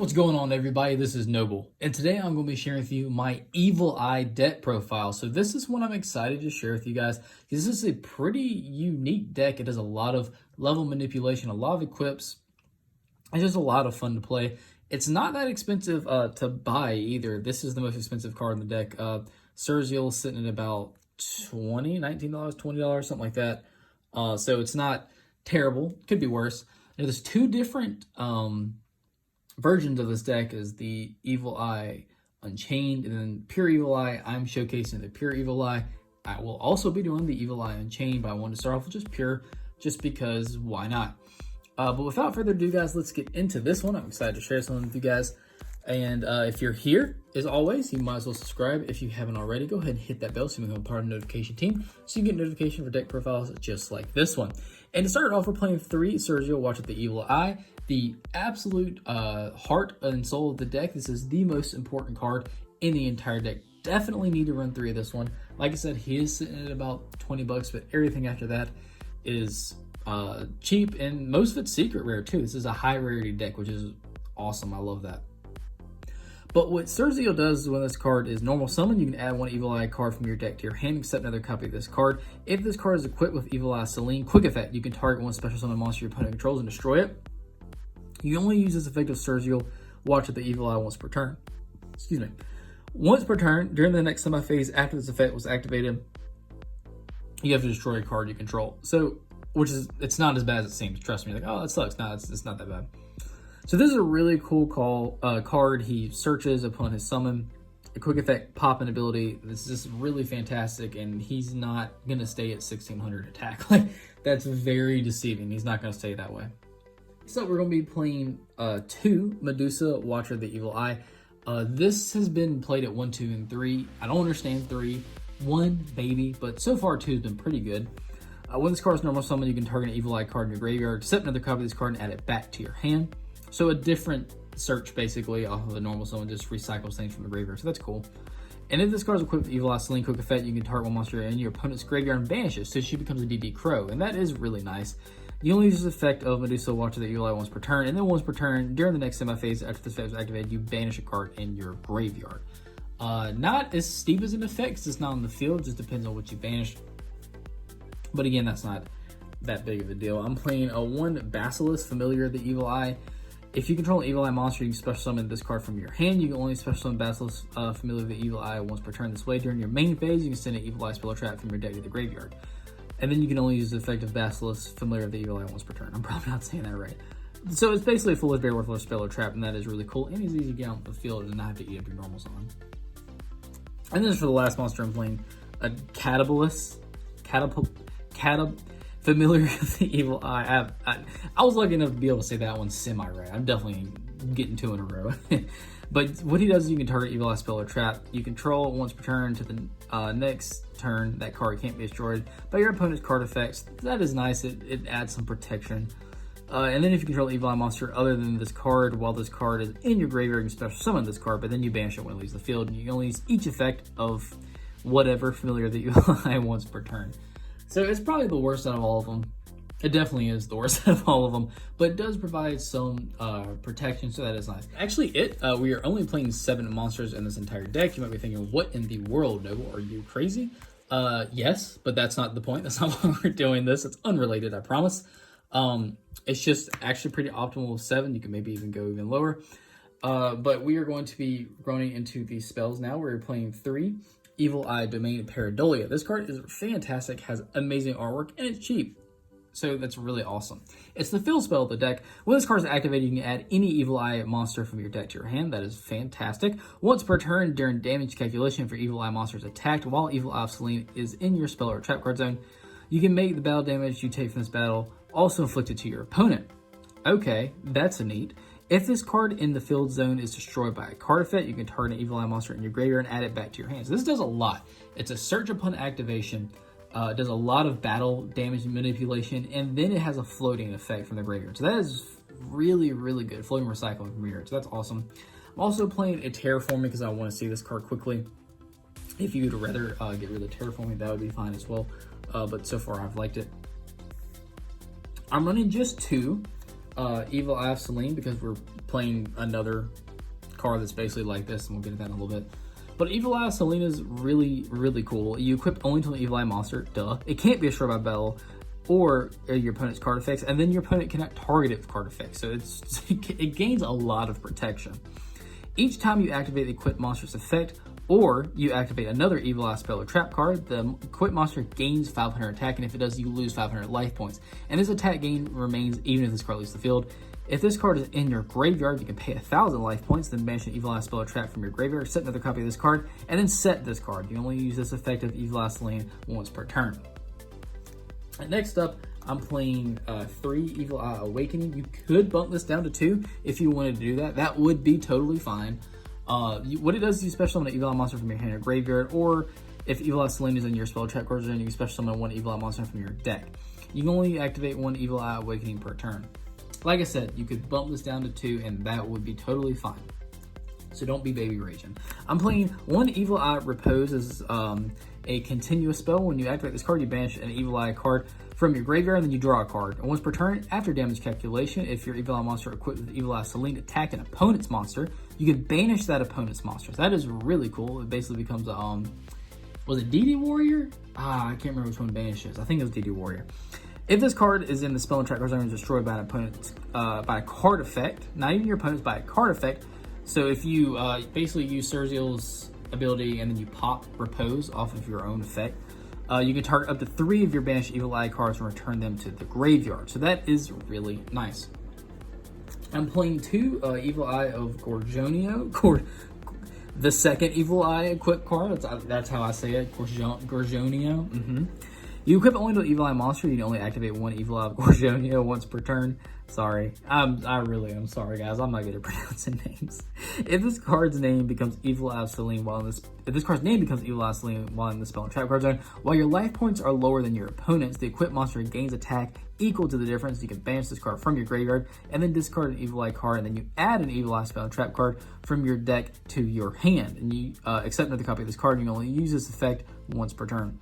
What's going on, everybody? This is Noble, and today I'm going to be sharing with you my Evil Eye deck profile. So this is one I'm excited to share with you guys because this is a pretty unique deck. It has a lot of level manipulation, a lot of equips. It's just a lot of fun to play. It's not that expensive to buy either. This is the most expensive card in the deck. Surgial sitting at about $19, $20, something like that. So it's not terrible. Could be worse. There's two different versions of this deck. Is the Evil Eye Unchained and then Pure Evil Eye. I'm showcasing the Pure Evil Eye. I will also be doing the Evil Eye Unchained, but I wanted to start off with just Pure, just because why not? But without further ado, guys, let's get into this one. I'm excited to share something with you guys. And if you're here, as always, you might as well subscribe. If you haven't already, go ahead and hit that bell so you can become part of the notification team so you can get notification for deck profiles just like this one. And to start off, we're playing 3 Surgial Watch with the Evil Eye, the absolute heart and soul of the deck. This is the most important card in the entire deck. Definitely need to run 3 of this one. Like I said, he is sitting at about 20 bucks, but everything after that is cheap, and most of it's secret rare too. This is a high rarity deck, which is awesome. I love that. But what Surgial does when this card is normal summon, you can add 1 Evil Eye card from your deck to your hand, except another copy of this card. If this card is equipped with Evil Eye Selene, quick effect, you can target 1 special summon monster your opponent controls and destroy it. You only use this effect of Surgial Watch with the Evil Eye once per turn. Excuse me. Once per turn, during the next semi-phase after this effect was activated, you have to destroy a card you control. So, it's not as bad as it seems. Trust me, like, oh, that sucks. No, it's not that bad. So this is a really cool card. He searches upon his summon. A quick effect popping ability. This is really fantastic, and he's not going to stay at 1600 attack. Like, that's very deceiving. He's not going to stay that way. So we're going to be playing 2 Medusa, Watcher of the Evil Eye. This has been played at 1, 2, and 3. I don't understand 3. 1, maybe, but so far 2 has been pretty good. When this card is normal summon, you can target an Evil Eye card in your graveyard, set another copy of this card, and add it back to your hand. So a different search, basically, off of a normal summon, just recycles things from the graveyard. So that's cool. And if this card is equipped with Evil Eye Selene quick effect, you can target 1 monster in your opponent's graveyard and banish it, so she becomes a DD Crow. And that is really nice. You only use this effect of Medusa Watcher the Evil Eye once per turn, and then once per turn, during the next semi-phase after this effect is activated, you banish a card in your graveyard. Not as steep as an effect, because it's not on the field, it just depends on what you banish. But again, that's not that big of a deal. I'm playing a 1 Basilisk, Familiar of the Evil Eye. If you control an Evil Eye monster, you can special summon this card from your hand. You can only special summon Basilisk, Familiar of the Evil Eye once per turn this way. During your main phase, you can send an Evil Eye spell trap from your deck to the graveyard. And then you can only use the effect of Basilisk, Familiar of the Evil Eye once per turn. I'm probably not saying that right. So it's basically a Foolish Bear worthless spell or trap, and that is really cool. And it's easy to get out the field and not have to eat up your normal summon. And then for the last monster I'm playing, a Familiar of the Evil Eye. I was lucky enough to be able to say that one semi-right. I'm definitely getting 2 in a row. But what he does is you can target Evil Eye spell or trap. You control it once per turn. To the next turn, that card can't be destroyed by your opponent's card effects. That is nice. It adds some protection. And then if you control an Evil Eye monster other than this card, while this card is in your graveyard, you can special summon this card, but then you banish it when it leaves the field. And you can only use each effect of whatever Familiar of the Evil Eye once per turn. So it's probably the worst out of all of them. It definitely is the worst out of all of them, but it does provide some protection, so that is nice. Actually, we are only playing 7 monsters in this entire deck. You might be thinking, what in the world, Noble? Are you crazy? Yes, but that's not the point. That's not why we're doing this. It's unrelated, I promise. It's just actually pretty optimal with 7. You can maybe even go even lower. But we are going to be running into these spells now. We're playing 3. Evil Eye Domain Pareidolia. This card is fantastic, has amazing artwork, and it's cheap. So that's really awesome. It's the fill spell of the deck. When this card is activated, you can add any Evil Eye monster from your deck to your hand. That is fantastic. Once per turn, during damage calculation, if your Evil Eye monster is attacked while Evil Eye of Selene is in your spell or trap card zone, you can make the battle damage you take from this battle also inflicted to your opponent. Okay, that's neat. If this card in the field zone is destroyed by a card effect, you can target an Evil Eye monster in your graveyard and add it back to your hands. This does a lot. It's a search upon activation. It does a lot of battle damage and manipulation, and then it has a floating effect from the graveyard. So that is really, really good. Floating recycling from graveyard. So that's awesome. I'm also playing a Terraforming because I want to see this card quickly. If you would rather get rid of Terraforming, that would be fine as well. But so far, I've liked it. I'm running just 2. Evil Eye of Selene because we're playing another card that's basically like this, and we'll get into that in a little bit. But Evil Eye of Selene is really, really cool. You equip only to an Evil Eye monster, duh. It can't be destroyed by battle or your opponent's card effects, and then your opponent cannot target it with card effects, so it gains a lot of protection. Each time you activate the equipped monster's effect, or you activate another Evil Eye spell or trap card, the equipped monster gains 500 attack, and if it does, you lose 500 life points. And this attack gain remains even if this card leaves the field. If this card is in your graveyard, you can pay 1,000 life points, then banish an Evil Eye spell or trap from your graveyard, set another copy of this card, and then set this card. You only use this effect of Evil Eye Selene once per turn. Next up, I'm playing 3 Evil Eye Awakening. You could bump this down to 2 if you wanted to do that. That would be totally fine. What it does is you special summon an Evil Eye monster from your hand or graveyard, or if Evil Eye Selene is in your spell trap cards, then you can special summon 1 Evil Eye monster from your deck. You can only activate 1 Evil Eye Awakening per turn. Like I said, you could bump this down to 2, and that would be totally fine. So don't be baby raging. I'm playing 1 Evil Eye Repose as a continuous spell. When you activate this card, you banish an Evil Eye card from your graveyard, and then you draw a card. And once per turn, after damage calculation, if your Evil Eye monster equipped with Evil Eye Selene attack an opponent's monster, you can banish that opponent's monster. So that is really cool. It basically becomes a, was it DD Warrior? I can't remember which one banishes. I think it was DD Warrior. If this card is in the spell and trap card zone and is destroyed by an opponent's, by a card effect, not even your opponent's, by a card effect. So if you basically use Surziel's ability and then you pop Repose off of your own effect, you can target up to 3 of your banished Evil Eye cards and return them to the graveyard. So that is really nice. I'm playing 2 Evil Eye of Gorgonio. The second Evil Eye equipped card. That's how I say it. Gorgonio. You equip only to an Evil Eye monster. You can only activate 1 Evil Eye of Gorgonio once per turn. Sorry. I really am sorry, guys. I'm not good at pronouncing names. If this card's name becomes Evil Eye of Selene if this card's name becomes Evil Eye of Selene while in the spell and trap card zone, while your life points are lower than your opponent's, the equipped monster gains attack equal to the difference. You can banish this card from your graveyard and then discard an Evil Eye card, and then you add an Evil Eye spell and trap card from your deck to your hand, and you accept another copy of this card, and you only use this effect once per turn.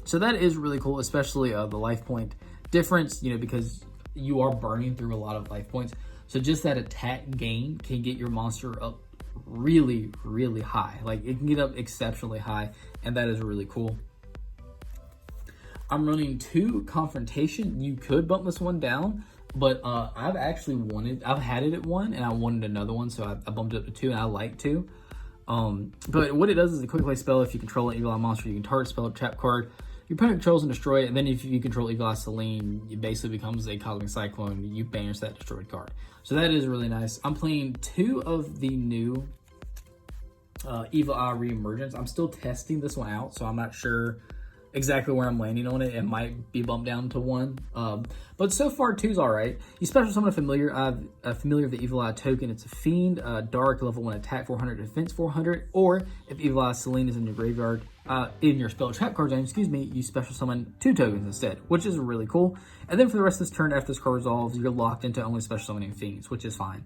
So that is really cool, especially the life point difference, because you are burning through a lot of life points. So just that attack gain can get your monster up really, really high. Like, it can get up exceptionally high, and that is really cool. I'm running 2 Confrontation. You could bump this one down, but I've had it at 1, and I wanted another one, so I bumped it up to 2, and I like 2. But what it does is a quick play spell. If you control an Evil Eye monster, you can target spell or trap card your opponent controls and destroy it, and then if you control Evil Eye Selene, it basically becomes a Cosmic Cyclone. You banish that destroyed card. So that is really nice. I'm playing 2 of the new Evil Eye Reemergence. I'm still testing this one out, so I'm not sure exactly where I'm landing on it. It might be bumped down to 1. But so far, 2's all right. You special summon a familiar of the Evil Eye token. It's a Fiend, Dark, level 1 attack 400, defense 400. Or if Evil Eye Selene is in your graveyard, in your spell trap card zone, you special summon 2 tokens instead, which is really cool. And then for the rest of this turn, after this card resolves, you're locked into only special summoning Fiends, which is fine.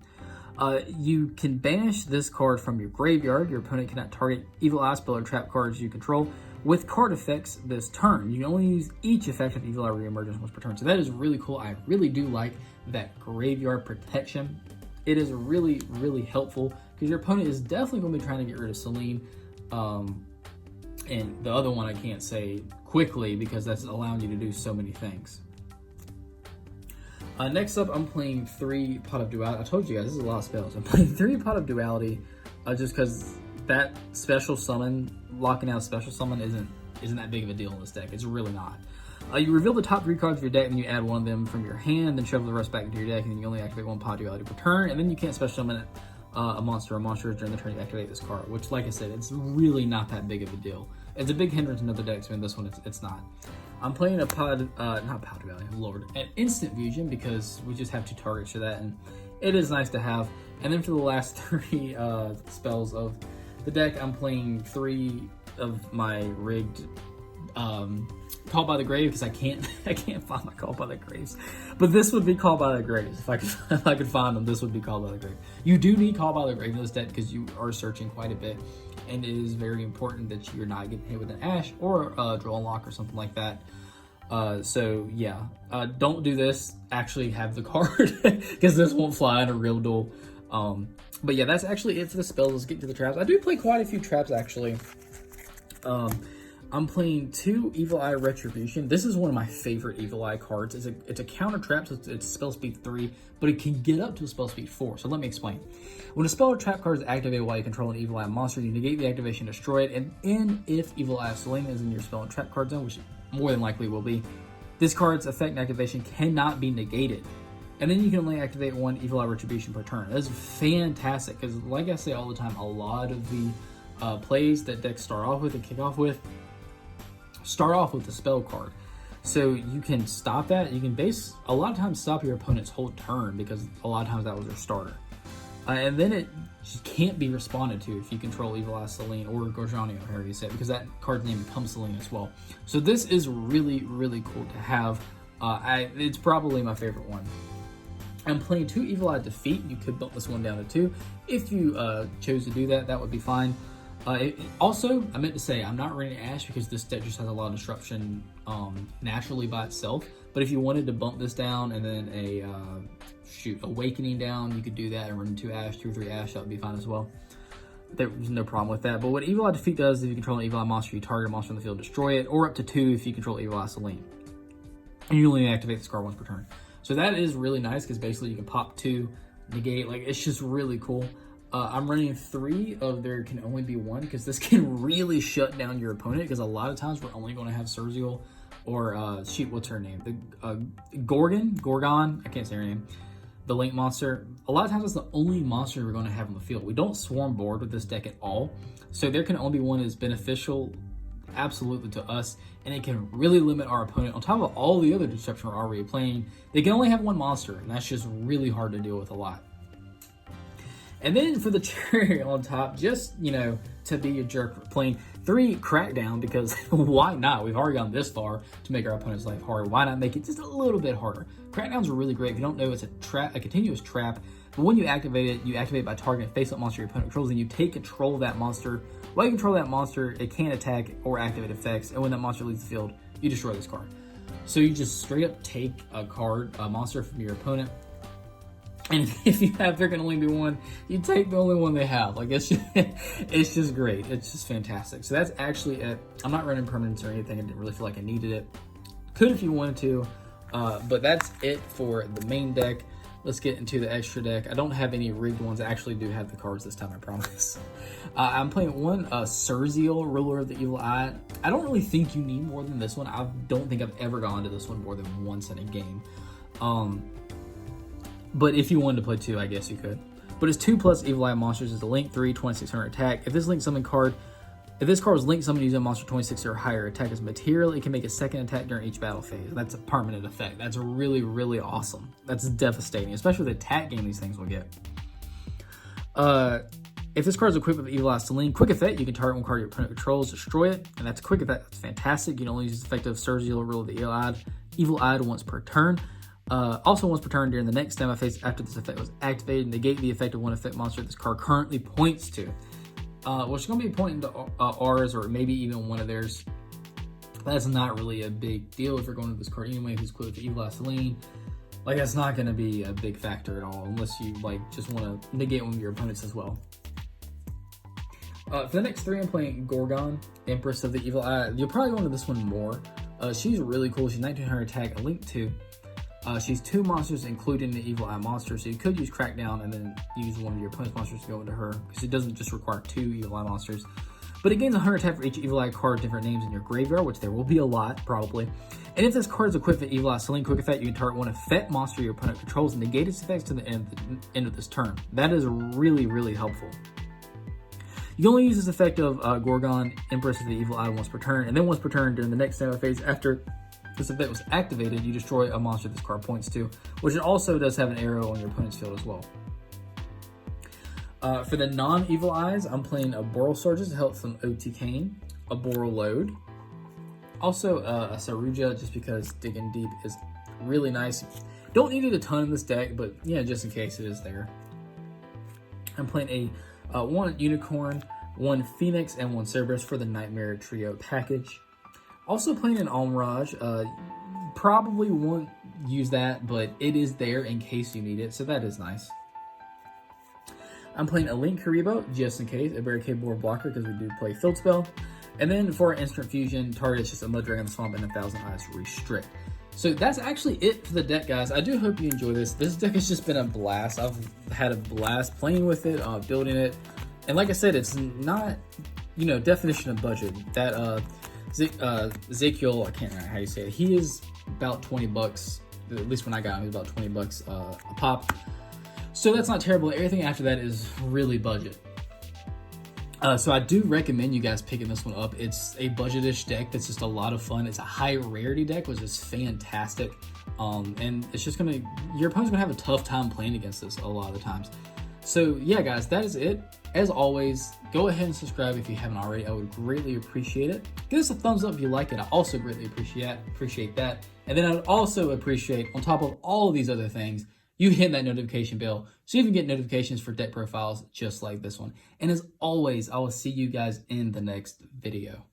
You can banish this card from your graveyard. Your opponent cannot target Evil Eye spell or trap cards you control with card effects this turn. You can only use each effect of Evil Eye Reemergence once per turn. So that is really cool. I really do like that graveyard protection. It is really, really helpful because your opponent is definitely going to be trying to get rid of Selene. And the other one I can't say quickly because that's allowing you to do so many things. Next up, I'm playing 3 Pot of Duality. I told you guys, this is a lot of spells. I'm playing 3 Pot of Duality just because that special summon, locking out special summon isn't that big of a deal in this deck. It's really not. You reveal the top 3 cards of your deck, and you add 1 of them from your hand, then shovel the rest back into your deck, and then you only activate 1 Pot of Duality per turn, and then you can't special summon a monster or monsters during the turn you activate this card, which, like I said, it's really not that big of a deal. It's a big hindrance in other decks, but in this one, it's not. I'm playing not Pot of Duality, Lord, an Instant Fusion, because we just have 2 targets for that, and it is nice to have. And then for the last 3 spells of the deck, I'm playing 3 of my rigged Call by the Grave, because I can't find my Call by the Graves. But this would be Call by the Graves. If I could find them, this would be Call by the Grave. You do need Call by the Grave in this deck because you are searching quite a bit, and it is very important that you're not getting hit with an Ash or a Draw Lock or something like that. So yeah, don't do this. Actually have the card because this won't fly in a real duel. But yeah, that's actually it for the spells. Let's get to the traps. I do play quite a few traps actually. I'm playing 2 Evil Eye Retribution. This is one of my favorite Evil Eye cards. It's a counter trap, so it's spell speed 3, but it can get up to a spell speed 4. So let me explain. When a spell or trap card is activated while you control an Evil Eye monster, you negate the activation, destroy it, and if Evil Eye of Selena is in your spell and trap card zone, which more than likely will be, this card's effect and activation cannot be negated. And then you can only activate 1 Evil Eye Retribution per turn. That's fantastic, because like I say all the time, a lot of the plays that decks start off with and kick off with start off with the spell card. So you can stop that. You can a lot of times stop your opponent's whole turn, because a lot of times that was their starter. And then it just can't be responded to if you control Evil Eye Selene or Gorgiano, however you say it, because that card's name becomes Selene as well. So this is really, really cool to have. It's probably my favorite one. I'm playing 2 Evil Eye Defeat. You could bump this one down to 2. If you chose to do that, that would be fine. Also, I meant to say, I'm not running Ash because this deck just has a lot of disruption naturally by itself. But if you wanted to bump this down and then a Awakening down, you could do that and run 2 Ash, 2 or 3 Ash, that would be fine as well. There's no problem with that. But what Evil Eye Defeat does, if you control an Evil Eye monster, you target a monster on the field, destroy it, or up to 2 if you control Evil Eye Selene. And you only activate this card once per turn. So that is really nice, because basically you can pop 2, negate, like it's just really cool. I'm running 3 of there can only be 1, because this can really shut down your opponent, because a lot of times we're only going to have Serziel or what's her name? The Gorgon, I can't say her name. The Link monster. A lot of times that's the only monster we're going to have on the field. We don't swarm board with this deck at all. So there can only be 1 that's beneficial absolutely to us, and it can really limit our opponent. On top of all the other disruption we're already playing, they can only have 1 monster, and that's just really hard to deal with a lot. And then for the cherry on top, just, to be a jerk, we're playing 3 Crackdown, because why not? We've already gone this far to make our opponent's life hard. Why not make it just a little bit harder? Crackdowns are really great. If you don't know, it's a continuous trap. But when you activate it by targeting a face-up monster your opponent controls, and you take control of that monster. While you control that monster, it can't attack or activate effects, and when that monster leaves the field, you destroy this card. So you just straight up take a monster from your opponent, and if there can only be 1, you take the only one they have. Like, it's just great. It's just fantastic. So that's actually it. I'm not running permanents or anything. I didn't really feel like I needed it. Could if you wanted to, but that's it for the main deck. Let's get into the extra deck. I don't have any rigged ones. I actually do have the cards this time, I promise. I'm playing 1 Serziel, Ruler of the Evil Eye. I don't really think you need more than this one. I don't think I've ever gone to this one more than once in a game. But if you wanted to play 2, I guess you could. But it's 2+ Evil Eye monsters. It's a link 3, 2600 attack. If this card was linked summon using a monster 26 or higher attack as material, it can make a 2nd attack during each battle phase. That's a permanent effect. That's really, really awesome. That's devastating, especially with the attack game these things will get. If this card is equipped with Evil Eye Selene, quick effect, you can target 1 card your opponent controls, destroy it, and that's a quick effect. That's fantastic. You can only use the effect of Serziel, Rule of the Evil Eye once per turn. Also once per turn during the next standby phase after this effect was activated, negate the effect of 1 effect monster this card currently points to. Which is going to be pointing to ours, or maybe even one of theirs. That's not really a big deal if you're going to this card anyway, who's equipped to Evil Eye Selene. Like, that's not going to be a big factor at all, unless you just want to negate one of your opponents as well. For the next 3, I'm playing Gorgon, Empress of the Evil Eye. You'll probably go into this one more. She's really cool. She's 1900 attack, a link 2. She's 2 monsters, including the Evil Eye monster, so you could use Crackdown and then use one of your opponent's monsters to go into her, because it doesn't just require 2 Evil Eye monsters. But it gains 100 attack for each Evil Eye card, different names in your graveyard, which there will be a lot, probably. And if this card is equipped with Evil Eye Selene quick effect, you can target 1 effect monster your opponent controls and negate its effects to the end of this turn. That is really, really helpful. You can only use this effect of Gorgon, Empress of the Evil Eye once per turn, and then once per turn during the next standby phase after this effect was activated, you destroy a monster this card points to, which it also does have an arrow on your opponent's field as well. For the non-Evil Eyes, I'm playing a Boral Surges to help some OT Kane, a Boral Load, also a Saruja, just because Digging Deep is really nice. Don't need it a ton in this deck, but yeah, just in case it is there. I'm playing a 1 Unicorn, 1 Phoenix, and 1 Cerberus for the Nightmare Trio package. Also playing an Omraj. Probably won't use that, but it is there in case you need it, so that is nice. I'm playing a Link Karibo, just in case, a barricade board blocker, because we do play Field Spell. And then for our Instant Fusion, target's just a Mud Dragon Swamp and 1,000 Eyes Restrict. So that's actually it for the deck, guys. I do hope you enjoy this. This deck has just been a blast. I've had a blast playing with it, building it. And like I said, it's not, definition of budget. That Yugioh, I can't remember how you say it. He is about 20 bucks. At least when I got him, he was about 20 bucks a pop. So that's not terrible. Everything after that is really budget. So I do recommend you guys picking this one up. It's a budget-ish deck that's just a lot of fun. It's a high rarity deck, which is fantastic. And it's just your opponent's gonna have a tough time playing against this a lot of the times. So yeah, guys, that is it. As always, go ahead and subscribe if you haven't already. I would greatly appreciate it. Give us a thumbs up if you like it. I also greatly appreciate that. And then I would also appreciate, on top of all of these other things, you hit that notification bell so you can get notifications for deck profiles just like this one. And as always, I will see you guys in the next video.